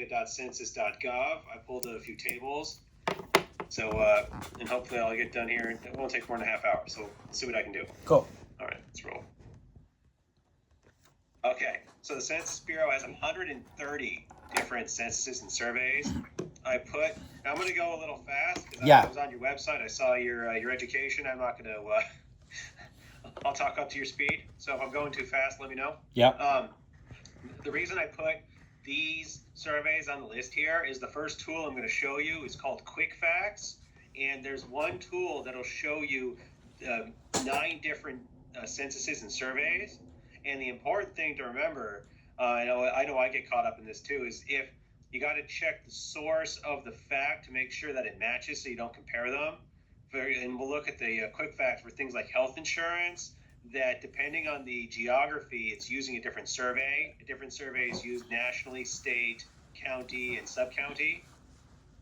data.census.gov. I pulled a few tables. So, and hopefully I'll get done here. It won't take more than a half hour. So let's see what I can do. Cool. All right, let's roll. Okay, so the Census Bureau has 130 different censuses and surveys. I'm going to go a little fast because I was on your website. I saw your education. I'm not going to, I'll talk up to your speed. So if I'm going too fast, let me know. Yeah. The reason I put these surveys on the list here is the first tool I'm going to show you is called Quick Facts. And there's one tool that'll show you 9 different censuses and surveys. And the important thing to remember, I know I get caught up in this too, is if you got to check the source of the fact to make sure that it matches so you don't compare them. And we'll look at the quick facts for things like health insurance, that depending on the geography, it's using a different survey. A different survey is used nationally, state, county, and sub-county.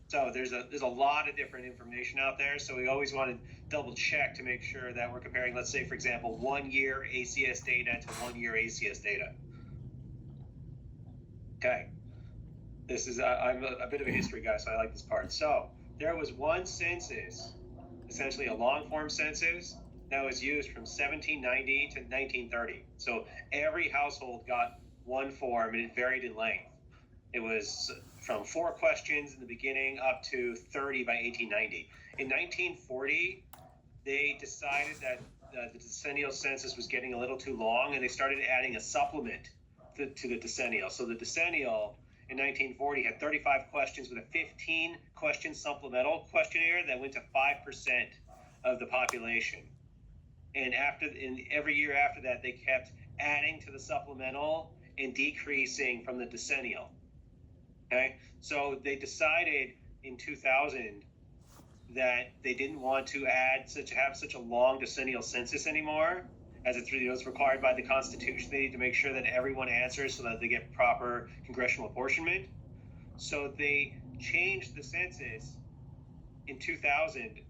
So there's a lot of different information out there. So we always want to double check to make sure that we're comparing, let's say, for example, 1 year ACS data to 1 year ACS data. Okay. This is, I'm a bit of a history guy, so I like this part. So there was one census, essentially a long form census, that was used from 1790 to 1930. So every household got one form, and it varied in length. It was from 4 questions in the beginning up to 30 by 1890. In 1940, they decided that the decennial census was getting a little too long, and they started adding a supplement to the decennial. So the decennial in 1940 had 35 questions with a 15-question supplemental questionnaire that went to 5% of the population. And every year after that, they kept adding to the supplemental and decreasing from the decennial. Okay, so they decided in 2000 that they didn't want to have such a long decennial census anymore, as it was required by the Constitution. They need to make sure that everyone answers so that they get proper congressional apportionment. So they changed the census in 2000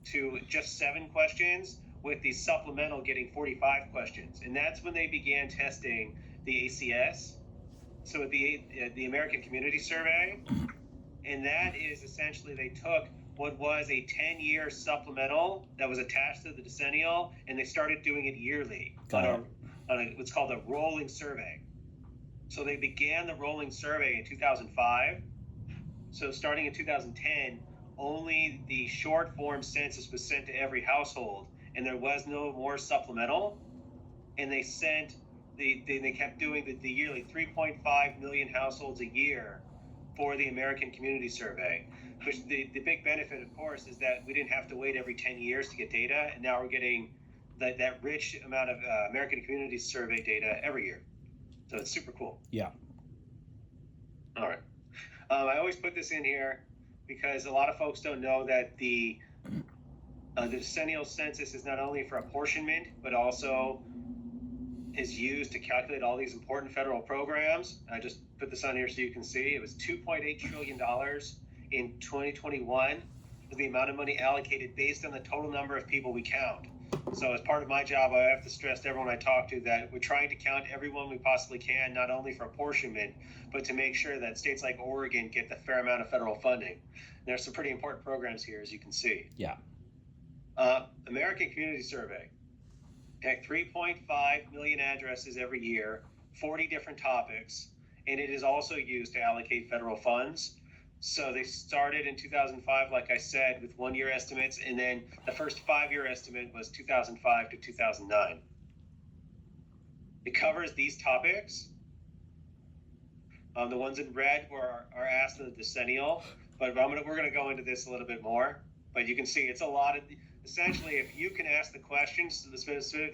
to just 7 questions, with the supplemental getting 45 questions. And that's when they began testing the ACS, so the American Community Survey. And that is essentially, they took what was a 10-year supplemental that was attached to the decennial, and they started doing it yearly on what's called a rolling survey. So they began the rolling survey in 2005. So starting in 2010, only the short form census was sent to every household, and there was no more supplemental. And they kept doing the yearly 3.5 million households a year for the American Community Survey. Which the big benefit, of course, is that we didn't have to wait every 10 years to get data, and now we're getting that rich amount of American Community Survey data every year. So it's super cool. Yeah. All right. I always put this in here because a lot of folks don't know that the decennial census is not only for apportionment, but also is used to calculate all these important federal programs. I just put this on here so you can see. It was $2.8 trillion in 2021 was the amount of money allocated based on the total number of people we count. So as part of my job, I have to stress to everyone I talk to that we're trying to count everyone we possibly can, not only for apportionment, but to make sure that states like Oregon get the fair amount of federal funding. There's some pretty important programs here, as you can see. Yeah. American Community Survey. At 3.5 million addresses every year, 40 different topics, and it is also used to allocate federal funds. So they started in 2005, like I said, with 1 year estimates, and then the first 5-year estimate was 2005 to 2009. It covers these topics. The ones in red are asked in the decennial, but we're going to go into this a little bit more. But you can see it's a lot of, essentially, if you can ask the questions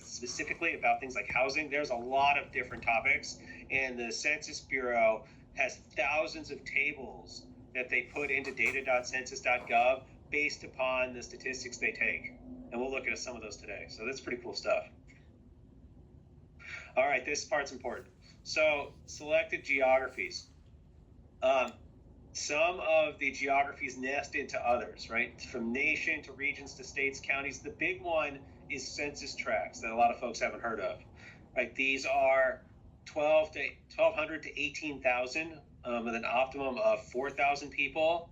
specifically about things like housing, there's a lot of different topics, and the Census Bureau has thousands of tables that they put into data.census.gov based upon the statistics they take. And we'll look at some of those today. So that's pretty cool stuff. All right, this part's important. So selected geographies. Some of the geographies nest into others, right? From nation to regions to states, counties. The big one is census tracts that a lot of folks haven't heard of, right? These are 1,200 to 18,000 with an optimum of 4,000 people.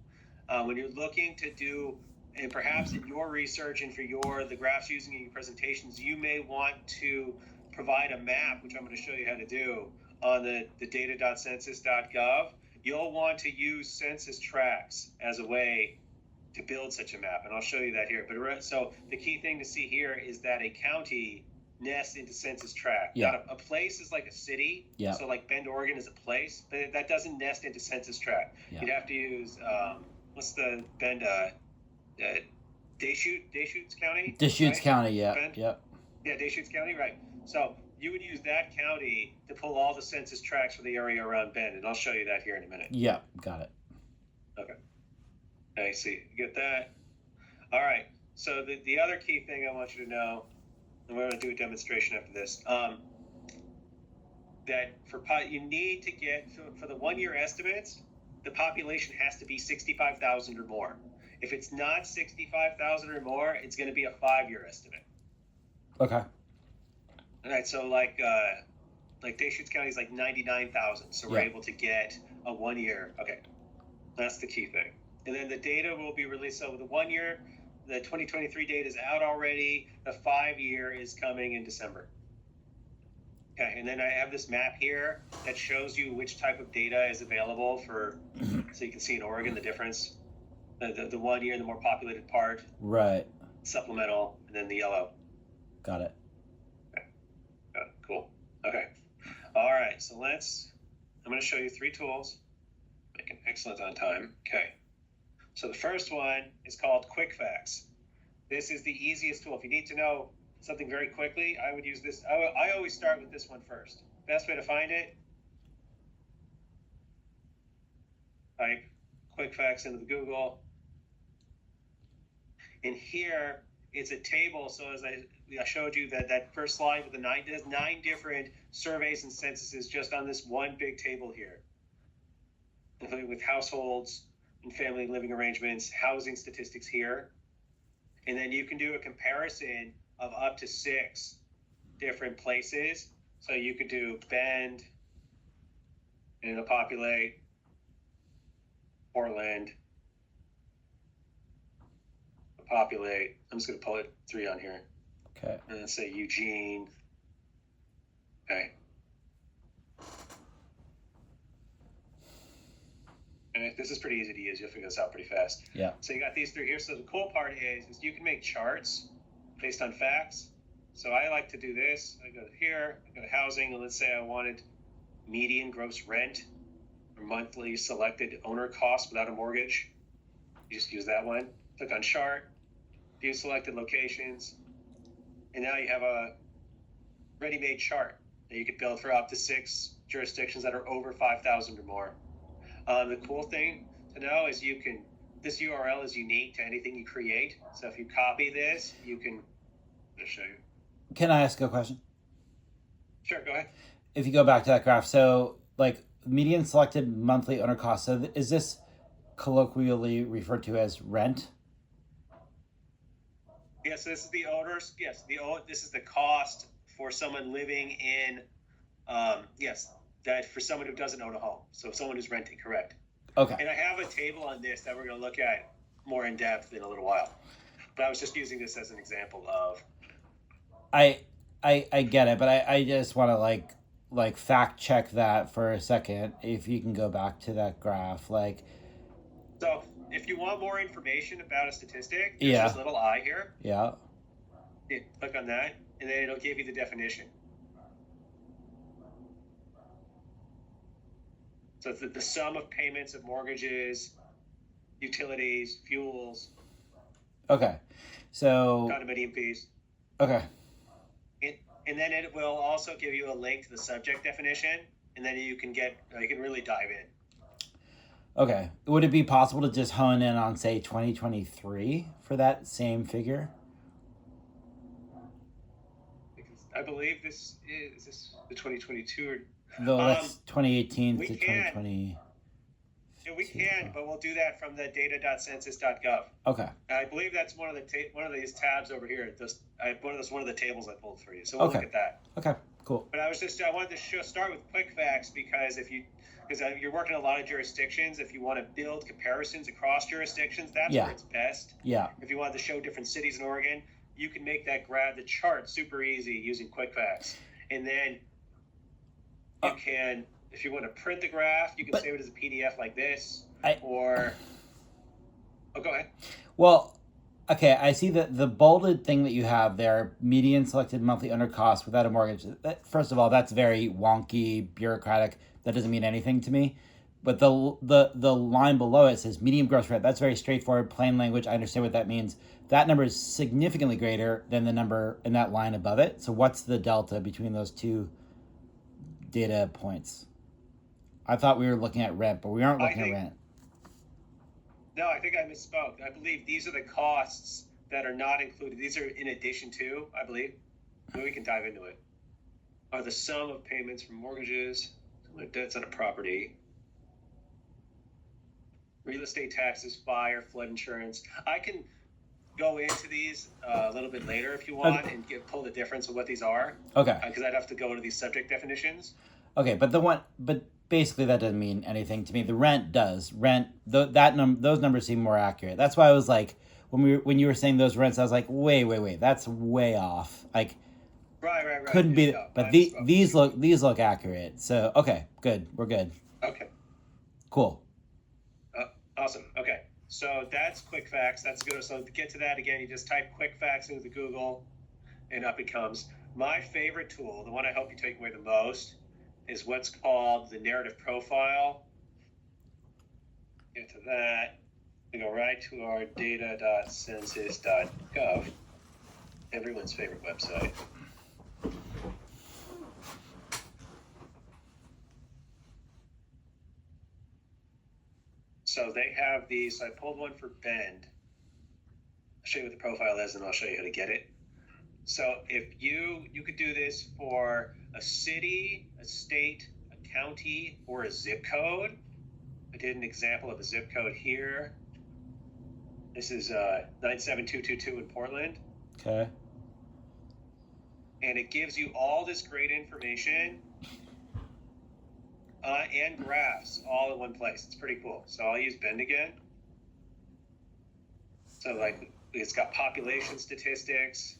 When you're looking to do, and perhaps in your research and for the graphs using in your presentations, you may want to provide a map, which I'm going to show you how to do on the data.census.gov. You'll want to use census tracts as a way to build such a map, and I'll show you that here. But so the key thing to see here is that a county nests into census tract. Yeah. Now, a place is like a city. Yeah. So like Bend, Oregon is a place, but that doesn't nest into census tract. Yeah. You'd have to use what's the Bend? Deschutes County. Deschutes right? County. Yeah. Bend? Yep. Yeah, Deschutes County, right? So you would use that county to pull all the census tracts for the area around Bend, and I'll show you that here in a minute. Yeah. Got it. Okay, see, you get that? All right, so the other key thing I want you to know, and we're going to do a demonstration after this, that you need to get, for the 1 year estimates, the population has to be 65,000 or more. If it's not 65,000 or more, it's going to be a 5 year estimate. Okay. All right, so like Deschutes County is like 99,000, so we're able to get a 1 year. Okay, that's the key thing. And then the data will be released. So the 1 year, the 2023 data is out already. The 5 year is coming in December. Okay, and then I have this map here that shows you which type of data is available for, so you can see in Oregon the difference. The 1 year, the more populated part. Right. Supplemental, and then the yellow. Got it. Okay. Cool. Okay. All right, so I'm going to show you 3 tools. Making excellent on time. Okay. So the first one is called Quick Facts. This is the easiest tool. If you need to know something very quickly, I would use this. I always start with this one first. Best way to find it, type Quick Facts into the Google. And here, it's a table. So as I showed you that first slide with the 9 different surveys and censuses just on this one big table here, including with households and family living arrangements, housing statistics here. And then you can do a comparison of up to 6 different places. So you could do Bend, and it'll populate Portland, populate, I'm just going to put 3 on here. Okay. And let's say Eugene. Okay. And this is pretty easy to use. You'll figure this out pretty fast. Yeah. So you got these 3 here. So the cool part is you can make charts based on facts. So I like to do this. I go here, I go to housing, and let's say I wanted median gross rent or monthly selected owner cost without a mortgage. You just use that one. Click on chart, view selected locations, and now you have a ready-made chart that you could build for up to 6 jurisdictions that are over 5,000 or more. The cool thing to know is this URL is unique to anything you create. So if you copy this, you can, I'll show you. Can I ask a question? Sure, go ahead. If you go back to that graph, so like median selected monthly owner cost, so is this colloquially referred to as rent? Yes, this is the owners. Yes, this is the cost for someone living in, that for someone who doesn't own a home. So someone who's renting, correct. Okay. And I have a table on this that we're going to look at more in depth in a little while. But I was just using this as an example of. I get it, but I just want to like fact check that for a second. If you can go back to that graph, like. So if you want more information about a statistic, there's this little eye here. Yeah. You click on that, and then it'll give you the definition. So it's the sum of payments of mortgages, utilities, fuels. Okay. So. Condominium fees. Okay. And then it will also give you a link to the subject definition, and then you can really dive in. Okay. Would it be possible to just hone in on, say, 2023 for that same figure? I believe this is the 2022 or. No, that's 2018 to 2020. Yeah, we can, but we'll do that from the data.census.gov. Okay. I believe that's one of these tabs over here. One of the tables I pulled for you. So we'll look at that. Okay. Cool. But I wanted to start with quick facts because you're working in a lot of jurisdictions. If you want to build comparisons across jurisdictions, that's where it's best. Yeah. If you wanted to show different cities in Oregon, you can make the chart super easy using quick facts. And then you can, if you want to print the graph, you can save it as a PDF like this. Go ahead. Well, okay, I see that the bolded thing that you have there, median selected monthly under cost without a mortgage. First of all, that's very wonky, bureaucratic. That doesn't mean anything to me. But the line below it says medium gross rent. That's very straightforward, plain language. I understand what that means. That number is significantly greater than the number in that line above it. So what's the delta between those two data points? I thought we were looking at rent, but we aren't looking at rent. No, I think I misspoke. I believe these are the costs that are not included. These are in addition to, I believe. Maybe we can dive into it. Are the sum of payments for mortgages, debts on a property, real estate taxes, fire, flood insurance. I can go into these a little bit later if you want and pull the difference of what these are. Okay. Because I'd have to go into these subject definitions. Okay, but basically that doesn't mean anything to me. The rent does. Those numbers seem more accurate. That's why I was like, when you were saying those rents, I was like, wait, that's way off. Like, right. Couldn't be. No, but these look accurate. So okay, good. We're good. Okay. Cool. Awesome. Okay. So that's quick facts. That's good. So to get to that again, you just type quick facts into Google, and up it comes. My favorite tool, the one I hope you take away the most, is what's called the narrative profile. Get to that. We go right to our data.census.gov, everyone's favorite website. So they have these. So I pulled one for Bend. I'll show you what the profile is, and I'll show you how to get it. So if you could do this for a city, a state, a county, or a zip code. I did an example of a zip code here. This is 97222 in Portland. Okay. And it gives you all this great information and graphs all in one place. It's pretty cool. So I'll use Bend again. So like it's got population statistics.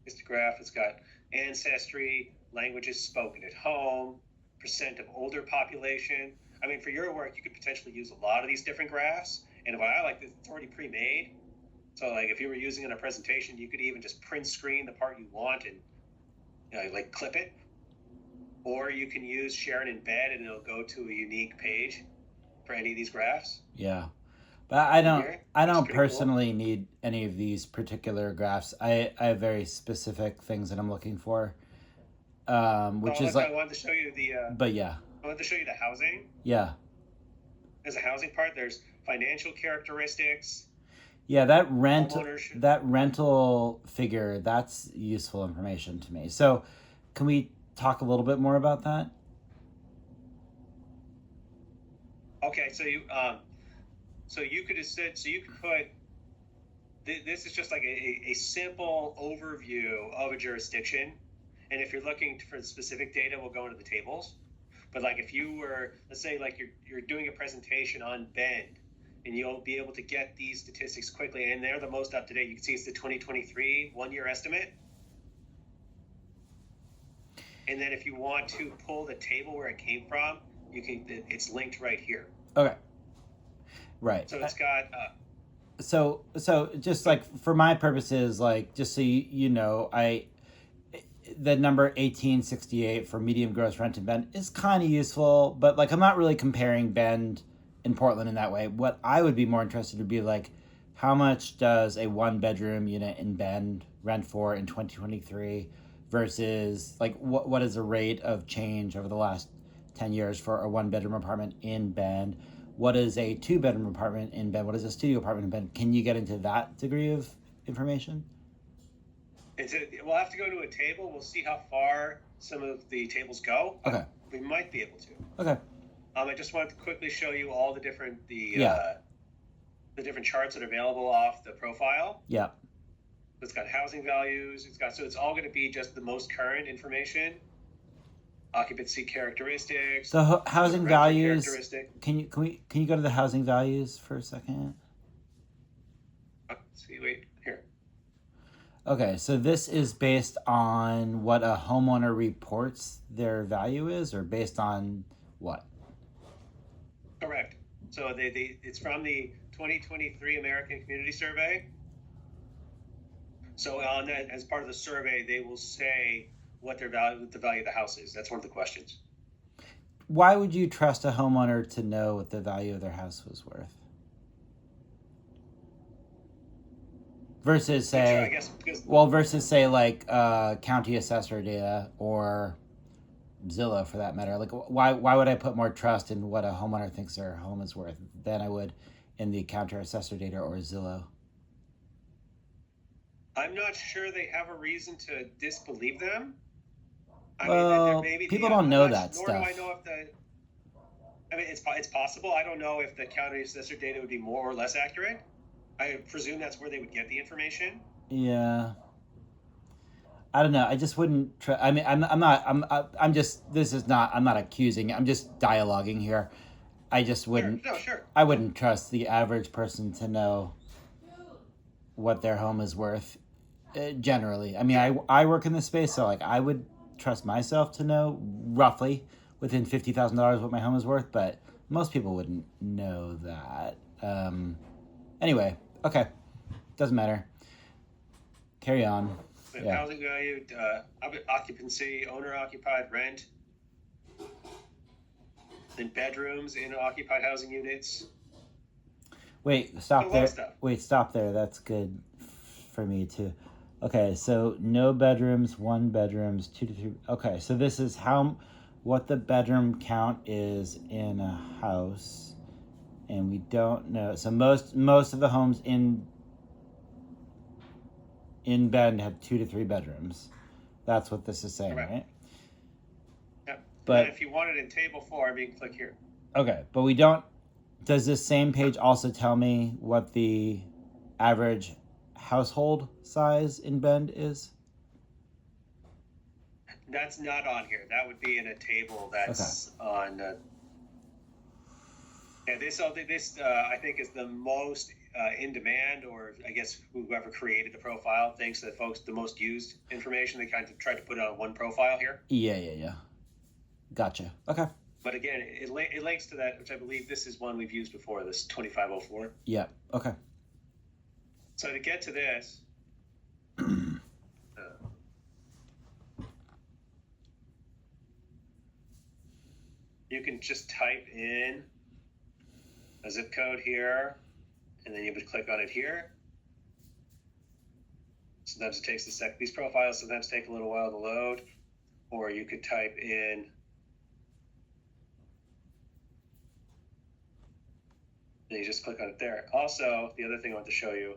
It's the graph. It's got ancestry, languages spoken at home, percent of older population. I mean, for your work, you could potentially use a lot of these different graphs. And what I like is it's already pre-made. So like if you were using it in a presentation, you could even just print screen the part you want and like clip it. Or you can use share and embed, and it'll go to a unique page for any of these graphs. Yeah. But I don't personally need any of these particular graphs. I have very specific things that I'm looking for. Which is like I wanted to show you but yeah. I wanted to show you the housing. Yeah. There's a housing part. There's financial characteristics. Yeah, that rental figure, that's useful information to me. So can we talk a little bit more about that? Okay, so you could put this is just like a simple overview of a jurisdiction, and if you're looking for specific data, we'll go into the tables. But like if you were, let's say like you're doing a presentation on Bend, and you'll be able to get these statistics quickly, and they're the most up to date. You can see it's the 2023 1-year estimate. And then if you want to pull the table where it came from, it's linked right here. Okay. Right. So it's got so just like for my purposes, like just so you know, the number 1868 for medium gross rent in Bend is kind of useful, but like I'm not really comparing Bend in Portland in that way. What I would be more interested to be like, how much does a 1-bedroom unit in Bend rent for in 2023 versus like what is the rate of change over the last 10 years for a 1-bedroom apartment in Bend? What is a 2-bedroom apartment in Bend? What is a studio apartment in Bend? Can you get into that degree of information? We'll have to go to a table. We'll see how far some of the tables go. Okay. We might be able to. Okay. I just wanted to quickly show you all the different different charts that are available off the profile. Yeah. It's got housing values. It's all going to be just the most current information. occupancy characteristics, The the housing renter values. characteristic. Can you go to the housing values for a second? Let's see, wait, here. Okay, so this is based on what a homeowner reports their value is, or based on what? Correct. So it's from the 2023 American Community Survey. So on that, as part of the survey, they will say what the value of the house is. That's one of the questions. Why would you trust a homeowner to know what the value of their house was worth? Versus say, I guess because versus say like county assessor data or Zillow for that matter. Like, why would I put more trust in what a homeowner thinks their home is worth than I would in the county assessor data or Zillow? I'm not sure they have a reason to disbelieve them. Well, people don't know that nor stuff. do I know if the. I mean, it's possible. I don't know if the county assessor data would be more or less accurate. I presume that's where they would get the information. Yeah. I don't know. I just wouldn't try. I mean, I'm just. This is not. I'm not accusing. I'm just dialoguing here. I just wouldn't. Sure. No, sure. I wouldn't trust the average person to know what their home is worth. Generally, I mean, I work in this space, so like I would trust myself to know roughly within $50,000 what my home is worth, but most people wouldn't know that. Anyway, okay, doesn't matter. Carry on. Yeah. Housing value, occupancy, owner occupied, rent, then bedrooms in occupied housing units. Wait, stop there. Wait, stop there. That's good for me too. Okay, so no bedrooms, 1 bedrooms, 2 to 3. Okay, so this is what the bedroom count is in a house, and we don't know. So most of the homes in Bend have 2 to 3 bedrooms. That's what this is saying, right? Yeah. But if you want it in table 4, you can click here. Okay, but we don't. Does this same page also tell me what the average household size in Bend is? That's not on here. That would be in a table that's on. Yeah, this I think is the most in demand, or I guess whoever created the profile thinks that the most used information. They kind of tried to put it on one profile here. Yeah. Gotcha. Okay. But again, it links to that, which I believe this is one we've used before. This 2504. Yeah. Okay. So to get to this, you can just type in a zip code here, and then you would click on it here. Sometimes it takes a sec. These profiles sometimes take a little while to load, or you could type in and you just click on it there. Also, the other thing I want to show you,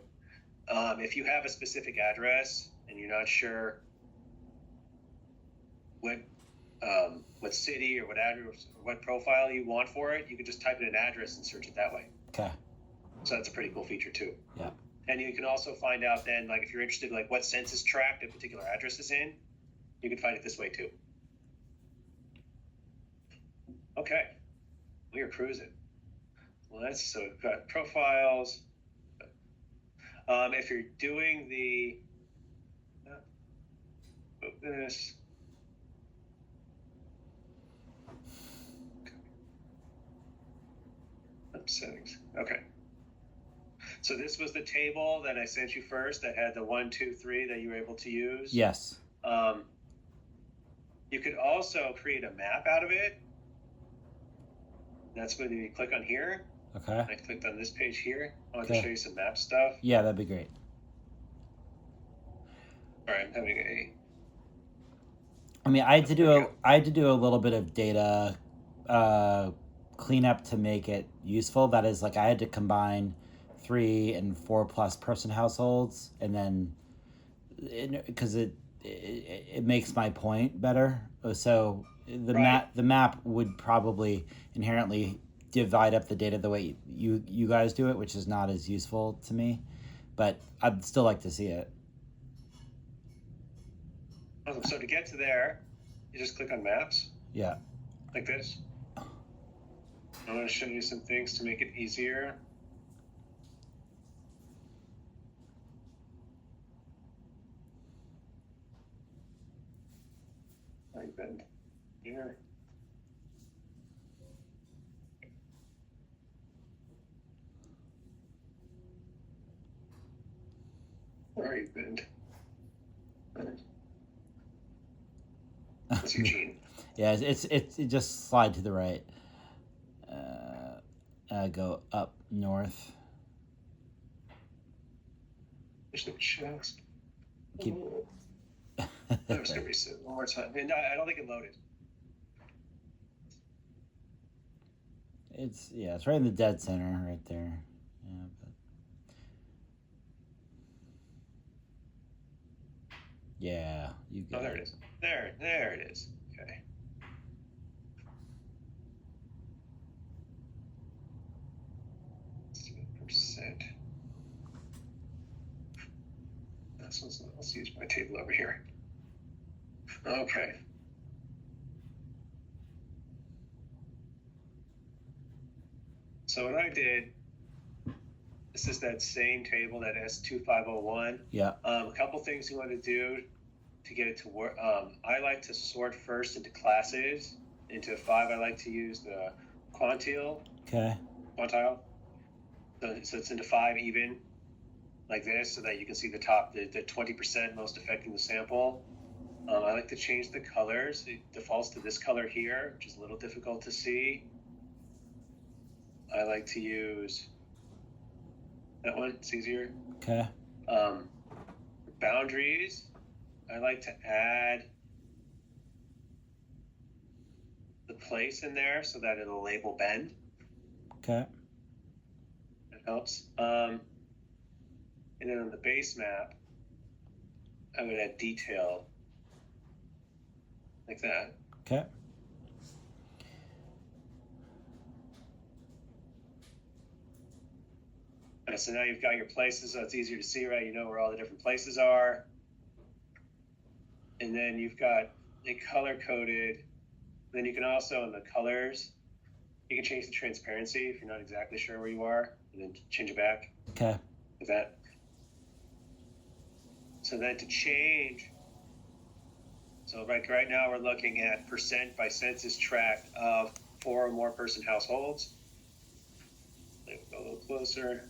if you have a specific address and you're not sure what city or what address or what profile you want for it, you can just type in an address and search it that way. Okay. So that's a pretty cool feature too. Yeah. And you can also find out then, like if you're interested, like what census tract a particular address is in, you can find it this way too. Okay, we are cruising. So we've got profiles. If you're doing the this. Settings. Okay. So this was the table that I sent you first that had the 1, 2, 3 that you were able to use. Yes. You could also create a map out of it. That's when you click on here. Okay. I clicked on this page here. I want to show you some map stuff. Yeah, that'd be great. All right, I'm having I mean, I had to do a little bit of data cleanup to make it useful. That is, like, I had to combine 3 and 4 plus person households, and then because it makes my point better. So the map would probably inherently divide up the data the way you guys do it, which is not as useful to me, but I'd still like to see it. Awesome. So to get to there, you just click on maps. Yeah. like this. I want to show you some things to make it easier. Right bend here. Right bend. That's Eugene. Yeah, it just slide to the right. Go up north. There's no chest. Keep. I'm just gonna reset one more time. And I don't think it loaded. It's right in the dead center, right there. Yeah, but yeah, you got there it is. There it is. Okay. Let's do a percent. Let's use my table over here. Okay. So what I did, this is that same table, that S2501. Yeah. A couple things you want to do to get it to work. I like to sort first into classes. Into 5, I like to use the quantile. Okay. Quantile. So it's into 5 even, like this, so that you can see the top, the 20% most affecting the sample. I like to change the colors. It defaults to this color here, which is a little difficult to see. I like to use that one. It's easier. Okay. Boundaries. I like to add the place in there so that it'll label bend. Okay. That helps. And then on the base map, I would add detail like that. Okay. So now you've got your places, so it's easier to see, right? You know where all the different places are. And then you've got it color coded. Then you can also, in the colors, you can change the transparency if you're not exactly sure where you are, and then change it back. Okay. Like that. So then to change, so right now we're looking at percent by census tract of 4 or more person households. Let me go a little closer.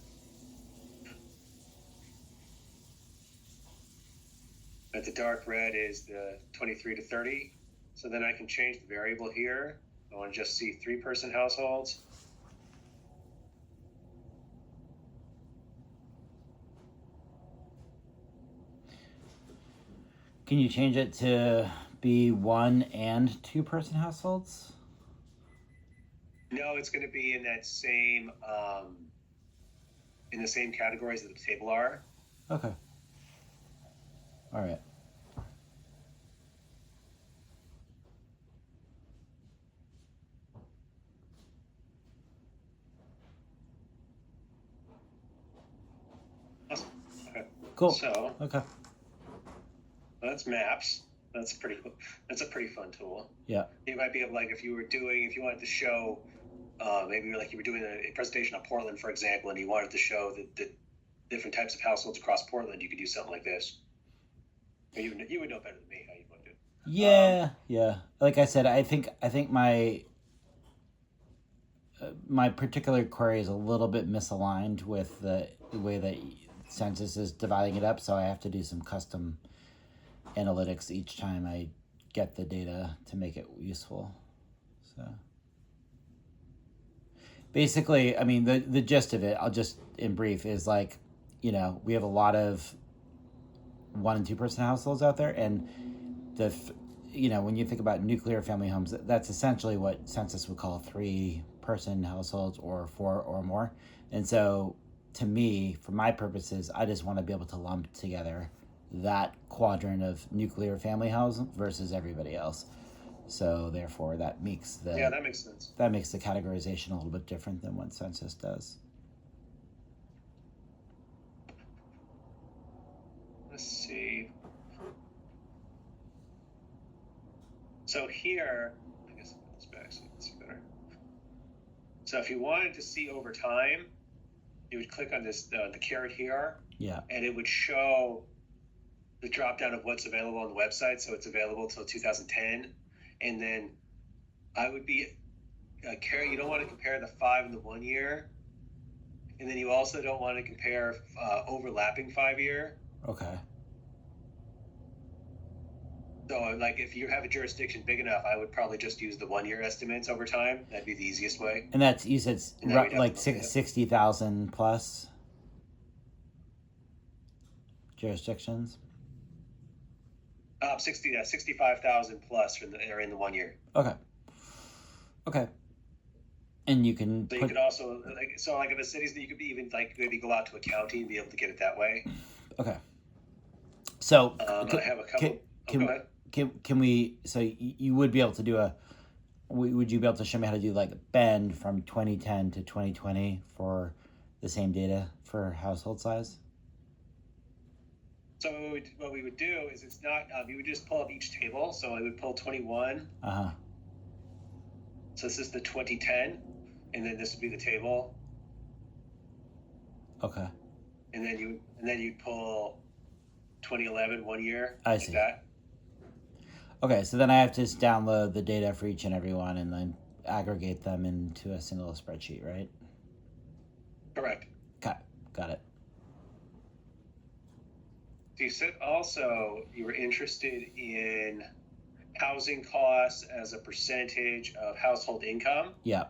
But the dark red is the 23 to 30. So then I can change the variable here. I want to just see 3-person households. Can you change it to be 1 and 2-person households? No, it's going to be in that same, in the same categories that the table are. Okay. All right. Awesome. Okay. Cool. So Okay. that's maps. That's a pretty fun tool. Yeah. You might be able, like, if you wanted to show, maybe like you were doing a presentation on Portland, for example, and you wanted to show the different types of households across Portland, you could do something like this. You would know better than me how you want to do it. Yeah. Yeah. Like I said, I think my my particular query is a little bit misaligned with the way that Census is dividing it up, so I have to do some custom analytics each time I get the data to make it useful. So basically, I mean, the gist of it, I'll just in brief, is like, we have a lot of 1 and 2-person households out there, and when you think about nuclear family homes, that's essentially what Census would call 3-person households or 4 or more. And so, to me, for my purposes, I just want to be able to lump together that quadrant of nuclear family house versus everybody else. So therefore, that makes that makes sense. That makes the categorization a little bit different than what Census does. Let's see. So here, I So if you wanted to see over time, you would click on this the caret here, Yeah. and it would show the drop down of what's available on the website. So it's available till 2010, and then I would be Carrie, you don't want to compare the 5 and the 1 year, and then you also don't want to compare overlapping 5 year. Okay. So, like, if you have a jurisdiction big enough, I would probably just use the 1 year estimates over time. That'd be the easiest way. And that's, you said And then we'd have like to look at it. 60,000 plus jurisdictions. 65,000 plus are in the 1 year. Okay. Okay. And you can So you could also like if a city's, you could be even like maybe go out to a county and be able to get it that way. Okay. So I have a couple. Go ahead. Can we? So you would be able to do a. Would you be able to show me how to do like Bend from 2010 to 2020 for the same data for household size? So what we would do is it's not. You would just pull up each table. So I would pull 21. So this is the 2010, and then this would be the table. Okay. And then you'd pull 2011 1 year. I like see. That. Okay, so then I have to just download the data for each and every one and then aggregate them into a single spreadsheet, right? Correct. Okay, got it. So you said also you were interested in housing costs as a percentage of household income. Yeah.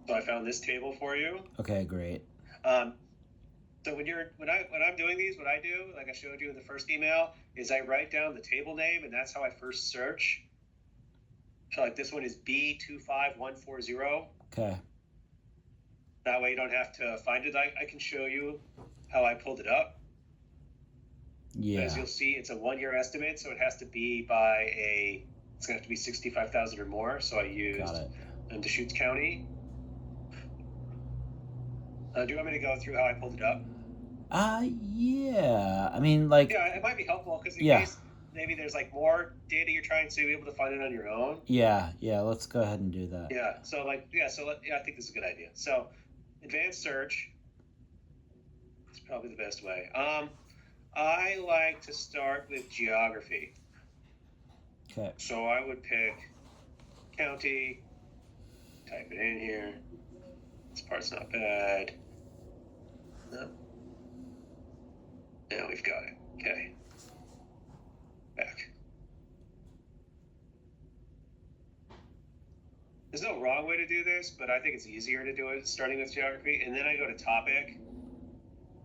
So I found this table for you. Okay, great. So when I'm doing these, what I do, like I showed you in the first email, is I write down the table name, and that's how I first search. So like this one is B25140. Okay. That way you don't have to find it. I can show you how I pulled it up. Yeah. As you'll see, it's a 1 year estimate, so it has to be it's gonna have to be 65,000 or more. So I used Deschutes County. Do you want me to go through how I pulled it up? Yeah. I mean, like. Yeah, it might be helpful because in case maybe there's like more data you're trying to be able to find it on your own. Yeah. Let's go ahead and do that. Yeah. So I think this is a good idea. So, advanced search is probably the best way. I like to start with geography. Okay. So I would pick county, type it in here. This part's not bad. No. Now we've got it. Okay. Back. There's no wrong way to do this, but I think it's easier to do it starting with geography. And then I go to topic.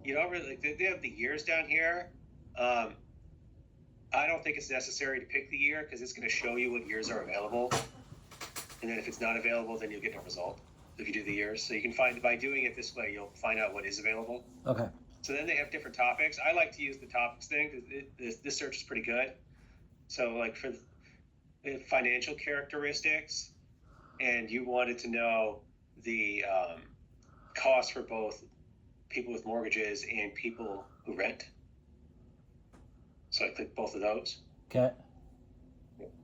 You don't really, they have the years down here. I don't think it's necessary to pick the year because it's going to show you what years are available. And then if it's not available, then you'll get a result if you do the years. So you can find, by doing it this way, you'll find out what is available. Okay. So then they have different topics. I like to use the topics thing because this search is pretty good. So like for financial characteristics, and you wanted to know the cost for both people with mortgages and people who rent. So I click both of those. Okay.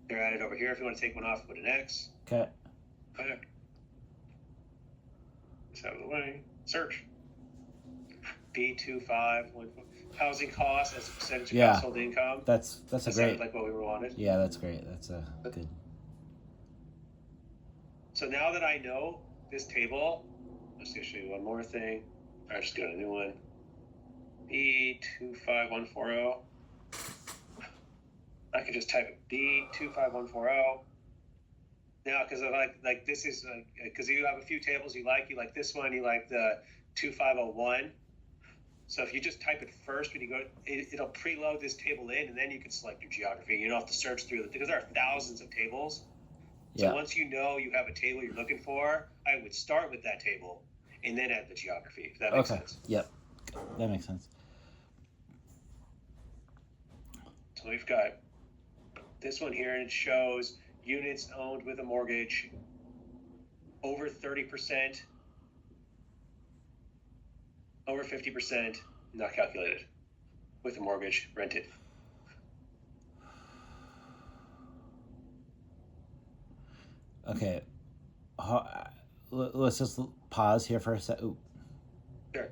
They're added over here. If you want to take one off, put an X. Okay. Back. It's out of the way. Search. B251. Housing costs as a percentage of household income. That's a great. Like what we wanted. Yeah, that's great. That's a good. So now that I know this table, let's just show you one more thing. I just got a new one. B25140. I could just type B25140. Now, because I like this is because you have a few tables you like this one, you like the 2501. So if you just type it first when you go, it'll preload this table in, and then you can select your geography. You don't have to search through it because there are thousands of tables. So once you know you have a table you're looking for, I would start with that table and then add the geography, if that makes sense. Yep. That makes sense. So we've got this one here, and it shows units owned with a mortgage over 30%, over 50%, not calculated, with a mortgage rented. Okay. let's just pause here for a sec. Sure.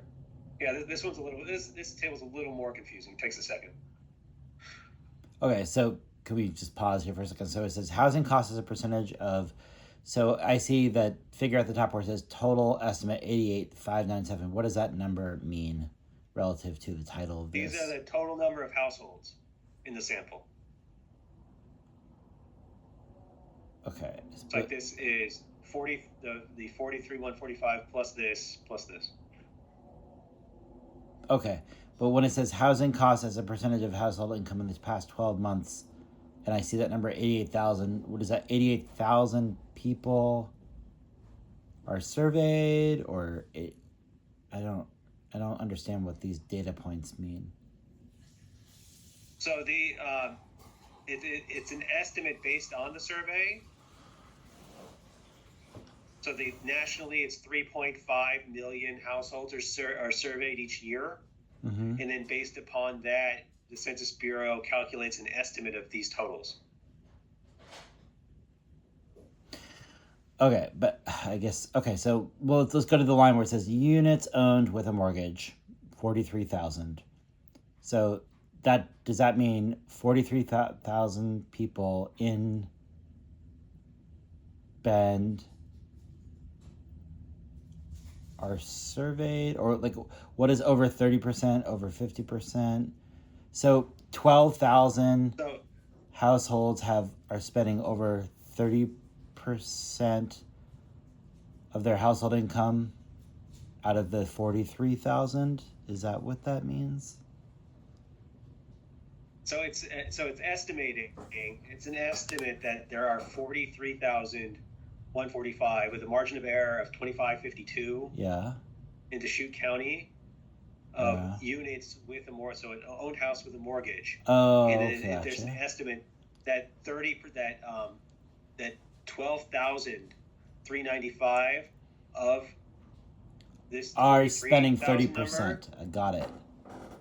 Yeah, this one's a little. This table's a little more confusing. It takes a second. Okay, so can we just pause here for a second? So it says housing costs as a percentage of. So I see that figure at the top where it says total estimate 88,597. What does that number mean relative to the title of this? These are the total number of households in the sample. Okay. It's like this is 40 the 43,145 plus this plus this. Okay, but when it says housing costs as a percentage of household income in the past 12 months, and I see that number 88,000, what is that? 88,000 people are surveyed, or I don't understand what these data points mean. So it's an estimate based on the survey. So nationally, it's 3.5 million households are surveyed each year. Mm-hmm. And then based upon that, the Census Bureau calculates an estimate of these totals. Okay, but I guess, okay, so let's go to the line where it says units owned with a mortgage, 43,000. So does that mean 43,000 people in Bend are surveyed, or like what is over 30%, over 50%? So 12,000 households are spending over 30% of their household income out of the 43,000. Is that what that means? So it's estimating. It's an estimate that there are 43,145 with a margin of error of 2552. Yeah. In Deschutes County of units with a mortgage, so an owned house with a mortgage. Oh, and okay. There's an estimate that 12,395 of this are spending 30%. I got it.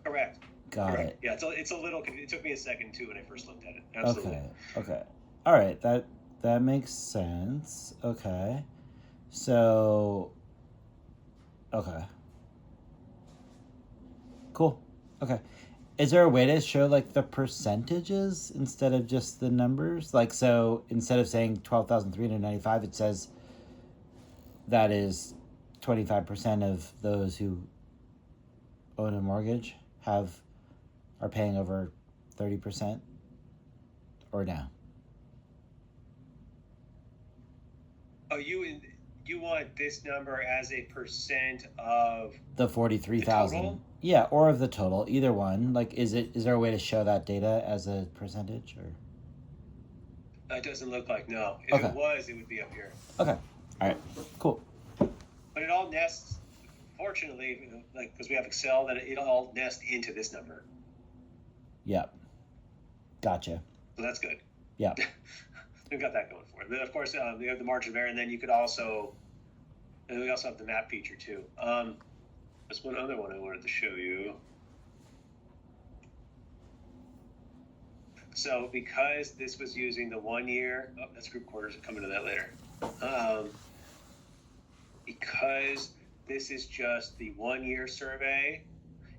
Correct. Got it. Yeah, it's a little. It took me a second too when I first looked at it. Absolutely. Okay. All right. That makes sense. Okay. So. Okay. Cool. Okay. Is there a way to show like the percentages instead of just the numbers? Like, so instead of saying 12,395, it says that is 25% of those who own a mortgage are paying over 30%, or no? Oh, you want this number as a percent of the 43,000? Yeah, or of the total, either one. Like, is there a way to show that data as a percentage, or? It doesn't look like, no. If it was, it would be up here. Okay. All right. Cool. But it all nests, fortunately, like because we have Excel, that it all nests into this number. Yep. Gotcha. So that's good. Yep. We've got that going for it. Then of course we have the margin of error, and then we also have the map feature too. There's one other one I wanted to show you. So because this was using the 1 year, that's group quarters, we'll come into that later. Because this is just the 1 year survey,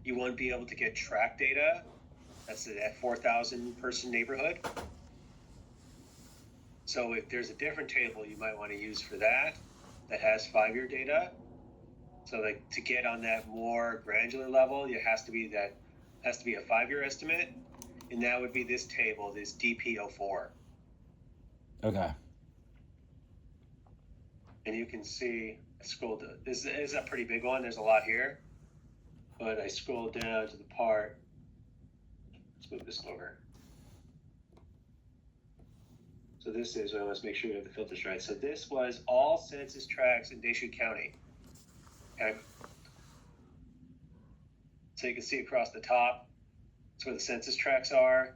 you won't be able to get track data. That's that 4,000 person neighborhood. So if there's a different table you might want to use for that has 5 year data. So like to get on that more granular level, it has to be a 5 year estimate, and that would be this table, this DP04. Okay. And you can see this is a pretty big one. There's a lot here, but I scrolled down to the part. Let's move this over. So this is, I must make sure we have the filters right. So this was all census tracts in Deschutes County. Okay. So you can see across the top, that's where the census tracts are.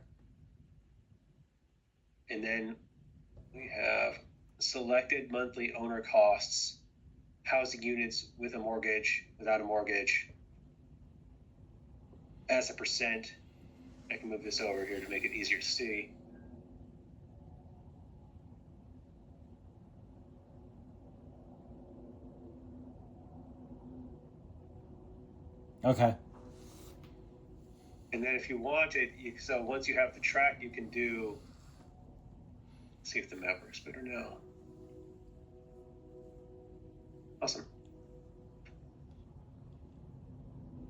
And then we have selected monthly owner costs, housing units with a mortgage, without a mortgage, as a percent. I can move this over here to make it easier to see. Okay. And then if you want it, so once you have the track, you can do, let's see if the map works better now. Awesome.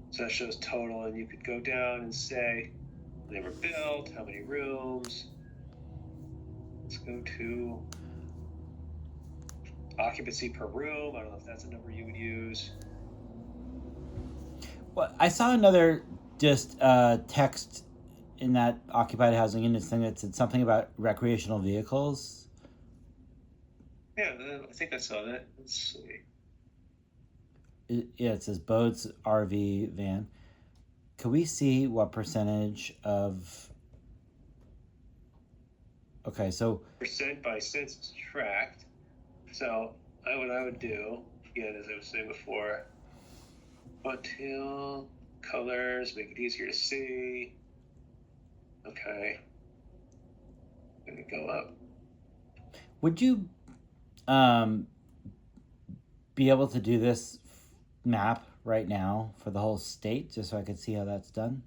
So that shows total, and you could go down and say when they were built, how many rooms. Let's go to occupancy per room. I don't know if that's a number you would use. Well, I saw another just text in that occupied housing units thing that said something about recreational vehicles. Yeah, I think I saw that. Let's see. Yeah, it says boats, RV, van. Could we see what percentage of? Okay, so Percent by census tract. So what I would do, again, as I was saying before, tail colors, make it easier to see. Okay. Gonna go up. would you be able to do this map right now for the whole state, just so I could see how that's done?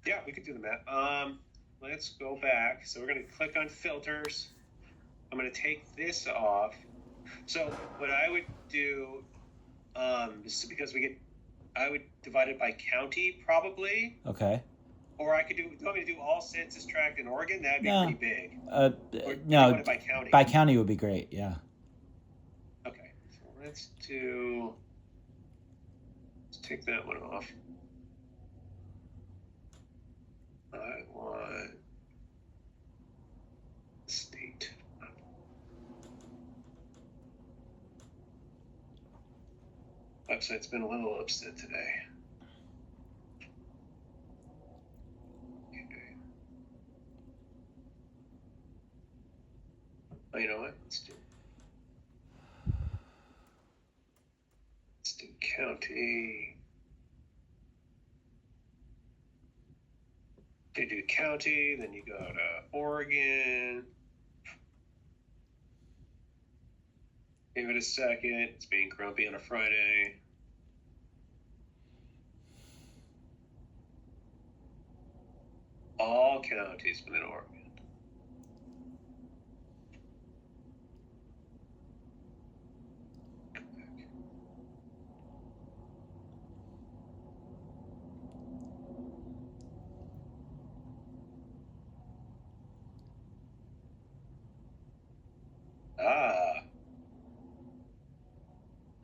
Yeah, we could do the map. Let's go back. So we're gonna click on filters. I'm gonna take this off. So what I would do, because I would divide it by county probably, Okay. or I could do. Do you want me to do all census tract in Oregon? That'd be No. pretty big. Or do you No. want it by county? By county would be great. Yeah. Okay. So let's take that one off. I want state. Website's been a little upset today. Okay. Oh, you know what? Let's do county. You do county, then you go to Oregon. Give it a second. It's being grumpy on a Friday. All counties within Oregon.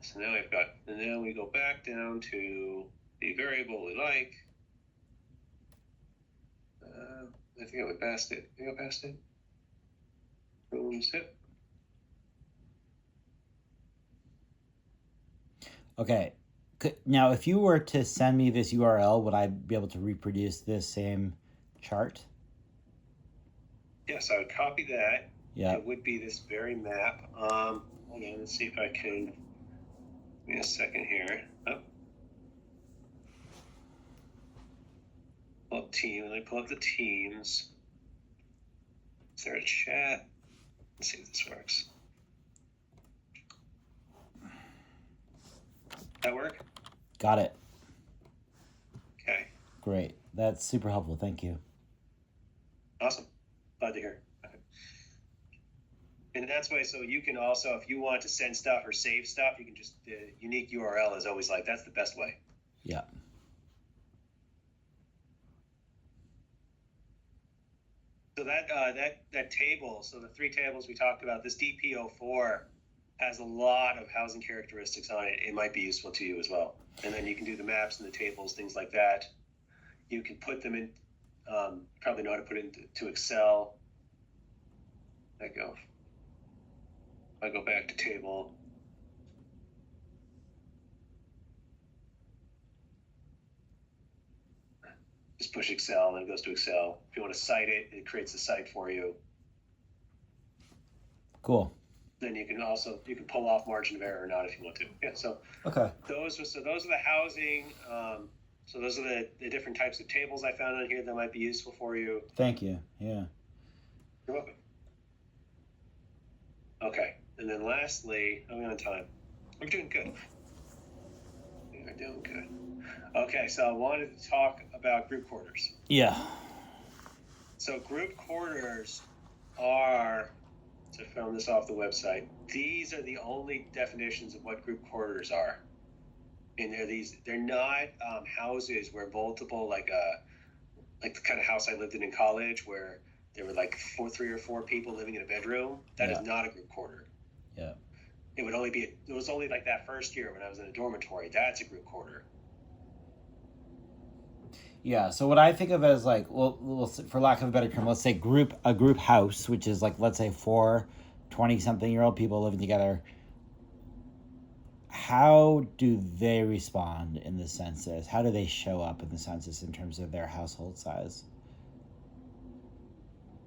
So now and then we go back down to the variable we like. I think I went past it. Did I go past it? Rooms, yep. Okay. Now, if you were to send me this URL, would I be able to reproduce this same chart? Yes, I would copy that. Yeah. It would be this very map. Hold on, let's see if I can. Give me a second here. Oh. Pull up team. Let me pull up the teams. Is there a chat? Let's see if this works. That work? Got it. Okay. Great. That's super helpful. Thank you. Awesome. Glad to hear. Okay. And that's why, so you can also, if you want to send stuff or save stuff, you can just, the unique URL is always like, that's the best way. Yeah. So that table, so the three tables we talked about, this DP04 has a lot of housing characteristics on it. It might be useful to you as well. And then you can do the maps and the tables, things like that. You can put them in, probably know how to put it into Excel. I go back to table. Just push Excel and it goes to Excel. If you want to cite it, it creates the site for you. Cool. Then you can pull off margin of error or not if you want to. Yeah. So okay. Those are the housing. So those are the different types of tables I found on here that might be useful for you. Thank you. Yeah. You're welcome. Okay. And then lastly, I'm on time. I'm doing good. doing good. Okay, so I wanted to talk about group quarters. Yeah. So group quarters are, so I found this off the website. These are the only definitions of what group quarters are. And they're not houses where multiple, like the kind of house I lived in college where there were like three or four people living in a bedroom. That is not a group quarter. Yeah. It was only like that first year when I was in a dormitory. That's a group quarter. Yeah, so what I think of as like, well, for lack of a better term, let's say a group house, which is like, let's say 4 20-something-year-old people living together. How do they respond in the census? How do they show up in the census in terms of their household size?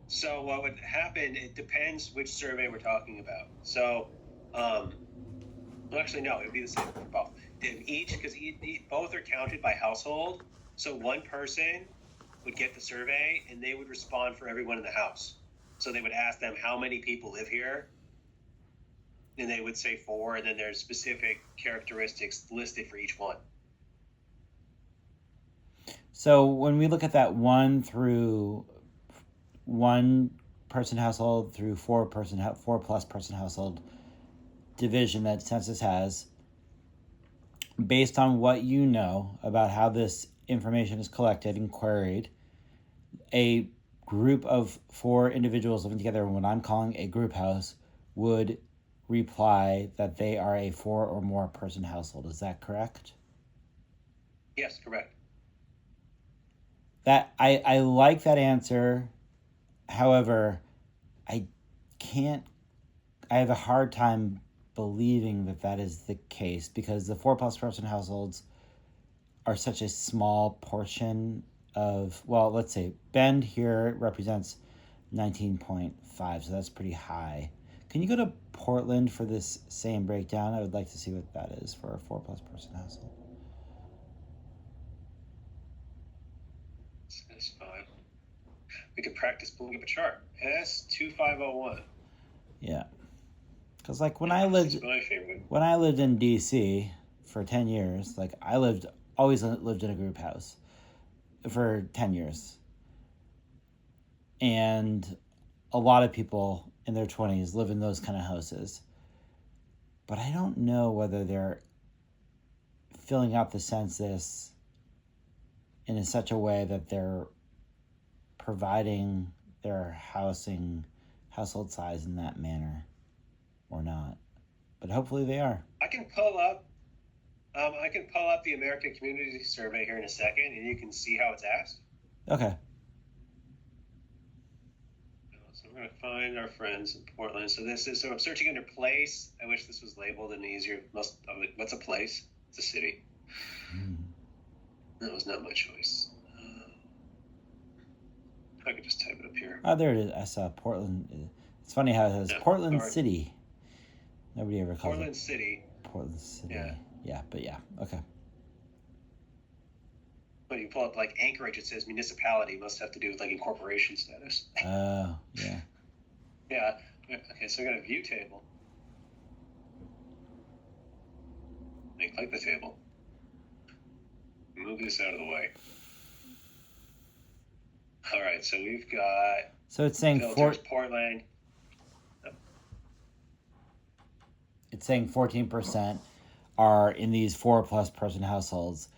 So what would happen, it depends which survey we're talking about. So, well, actually, no, it would be the same for both. Because both are counted by household. So one person would get the survey and they would respond for everyone in the house. So they would ask them how many people live here. And they would say 4, and then there's specific characteristics listed for each one. So when we look at that 1 person household through 4 plus person household division that census has, based on what you know about how this information is collected and queried, a group of 4 individuals living together in what I'm calling a group house would reply that they are a 4 or more person household. Is that correct? Yes, correct. That I like that answer. However, I have a hard time believing that is the case because the 4 plus person households are such a small portion of, well, let's say Bend here represents 19.5, so that's pretty high. Can you go to Portland for this same breakdown? I would like to see what that is for a 4 plus person household. That's fine. We could practice pulling up a chart. S2501. Yeah. Because like when I lived in DC for 10 years, like I always lived in a group house for 10 years. And a lot of people in their 20s live in those kind of houses. But I don't know whether they're filling out the census in such a way that they're providing their household size in that manner or not. But hopefully they are. I can pull up the American Community Survey here in a second, and you can see how it's asked. Okay. So we're going to find our friends in Portland. So I'm searching under place. I wish this was labeled in easier. What's a place? It's a city. That was not my choice. I could just type it up here. Oh, there it is. I saw Portland. It's funny how it says Portland City. Nobody ever calls Portland City. Portland City. Yeah. Yeah, but yeah. Okay. When you pull up like Anchorage, it says municipality. Must have to do with like incorporation status. Oh, yeah. Yeah. Okay, so I got a view table. Click the table. Move this out of the way. All right, so we've got. So it's saying Portland. It's saying 14% are in these 4 plus person households.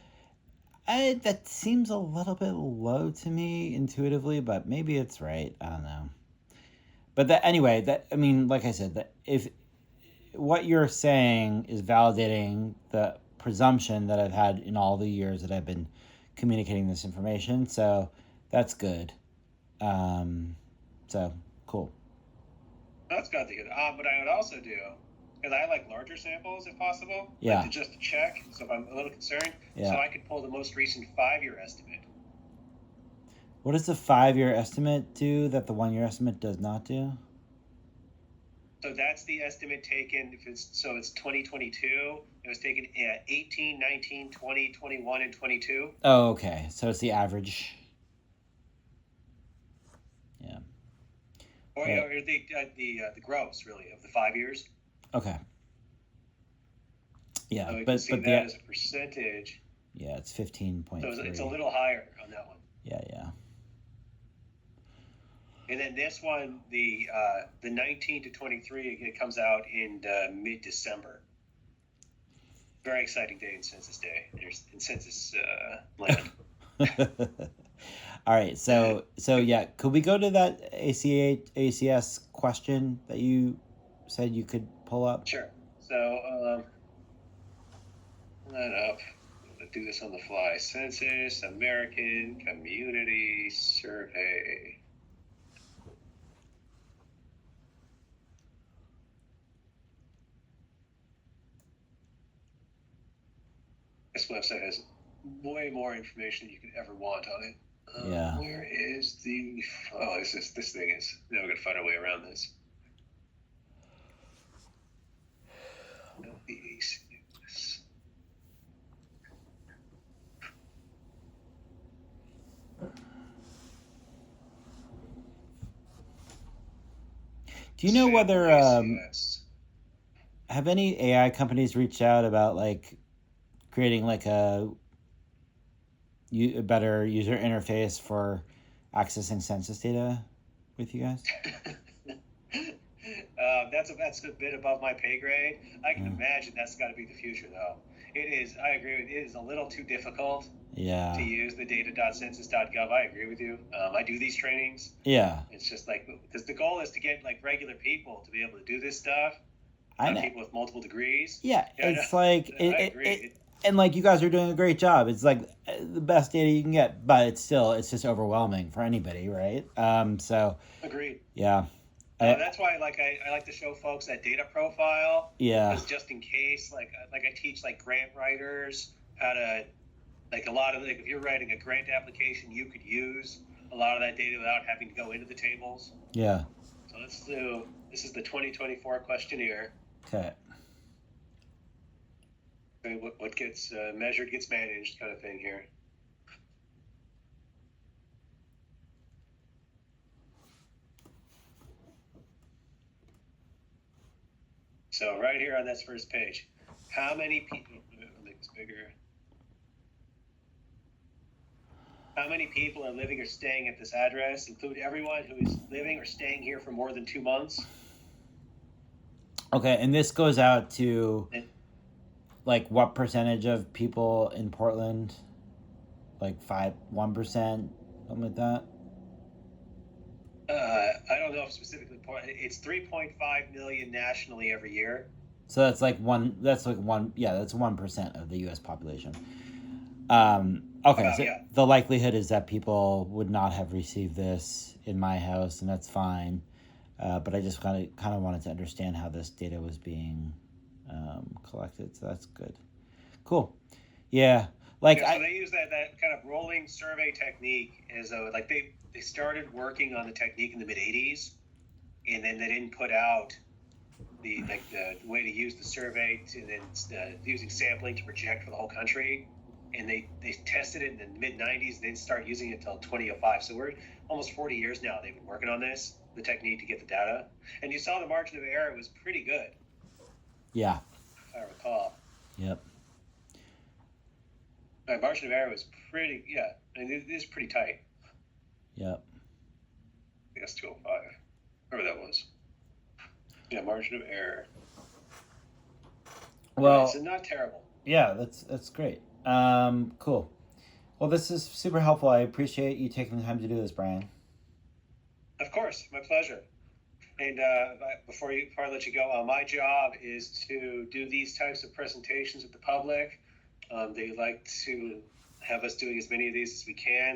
That seems a little bit low to me intuitively, but maybe it's right. I don't know. But like I said, that if what you're saying is validating the presumption that I've had in all the years that I've been communicating this information, so that's good. So cool. That's good to hear. What I would also do, because I like larger samples if possible. Yeah. To just check. So if I'm a little concerned, yeah. So I could pull the most recent 5-year estimate. What does the 5-year estimate do that the 1-year estimate does not do? So that's the estimate taken. It's 2022. It was taken at 18, 19, 20, 21, and 22. Oh, okay. So it's the average. Yeah. Or the gross, really, of the 5 years. Okay. Yeah, we can see but that as a percentage. yeah, it's 15.3. So it's a little higher on that one. Yeah. And then this one, the 19 to 23, it comes out in mid-December. Very exciting day in Census Day, in Census land. All right, so yeah, could we go to that ACS question that you said you could pull up? Sure. So pull that up. I'm gonna do this on the fly. Census American Community Survey. This website has way more information than you could ever want on it. Yeah. Where is the? Oh, this thing is. Now we're gonna find our way around this. Do you know whether ACS. have any AI companies reached out about like creating like a better user interface for accessing census data with you guys? That's a bit above my pay grade. I can imagine that's got to be the future, though. It is. I agree. It is a little too difficult Yeah. to use the data.census.gov. I agree with you. I do these trainings. Yeah. It's just like, because the goal is to get like regular people to be able to do this stuff. I know. People with multiple degrees. Yeah, it's like I agree. and like you guys are doing a great job. It's like the best data you can get, but it's just overwhelming for anybody, right? So Agreed. yeah. That's why I like to show folks that data profile. Yeah. Because just in case, like I teach like grant writers how to, like a lot of, like if you're writing a grant application, you could use a lot of that data without having to go into the tables. Yeah. So let's do, this is the 2024 questionnaire. Okay. What gets measured gets managed kind of thing here. So right here on this first page, how many people, make this bigger. How many people are living or staying at this address? Include everyone who is living or staying here for more than 2 months. Okay, and this goes out to like what percentage of people in Portland? Like 1%, something like that. I don't know if specifically Portland. It's 3.5 million nationally every year. So that's like one. That's 1% of the U.S. population. Okay, so yeah. the likelihood is that people would not have received this in my house, and that's fine. But I just kind of wanted to understand how this data was being collected. So that's good. Cool. Yeah. Like so they use that kind of rolling survey technique as a, like they started working on the technique in the mid 80s, and then they didn't put out the way to use the survey to then using sampling to project for the whole country, and they tested it in the mid 90s and didn't start using it until 2005. So we're almost 40 years now they've been working on this, the technique to get the data, and you saw the margin of error was pretty good. Yeah. If I recall. Yep. My margin of error was pretty, yeah. I mean, it is pretty tight. Yep. I think that's 205. Whatever that was. Yeah, margin of error. Well, it's not terrible. Yeah, that's great. Cool. Well, this is super helpful. I appreciate you taking the time to do this, Brian. Of course, my pleasure. And before I let you go, my job is to do these types of presentations with the public. They like to have us doing as many of these as we can.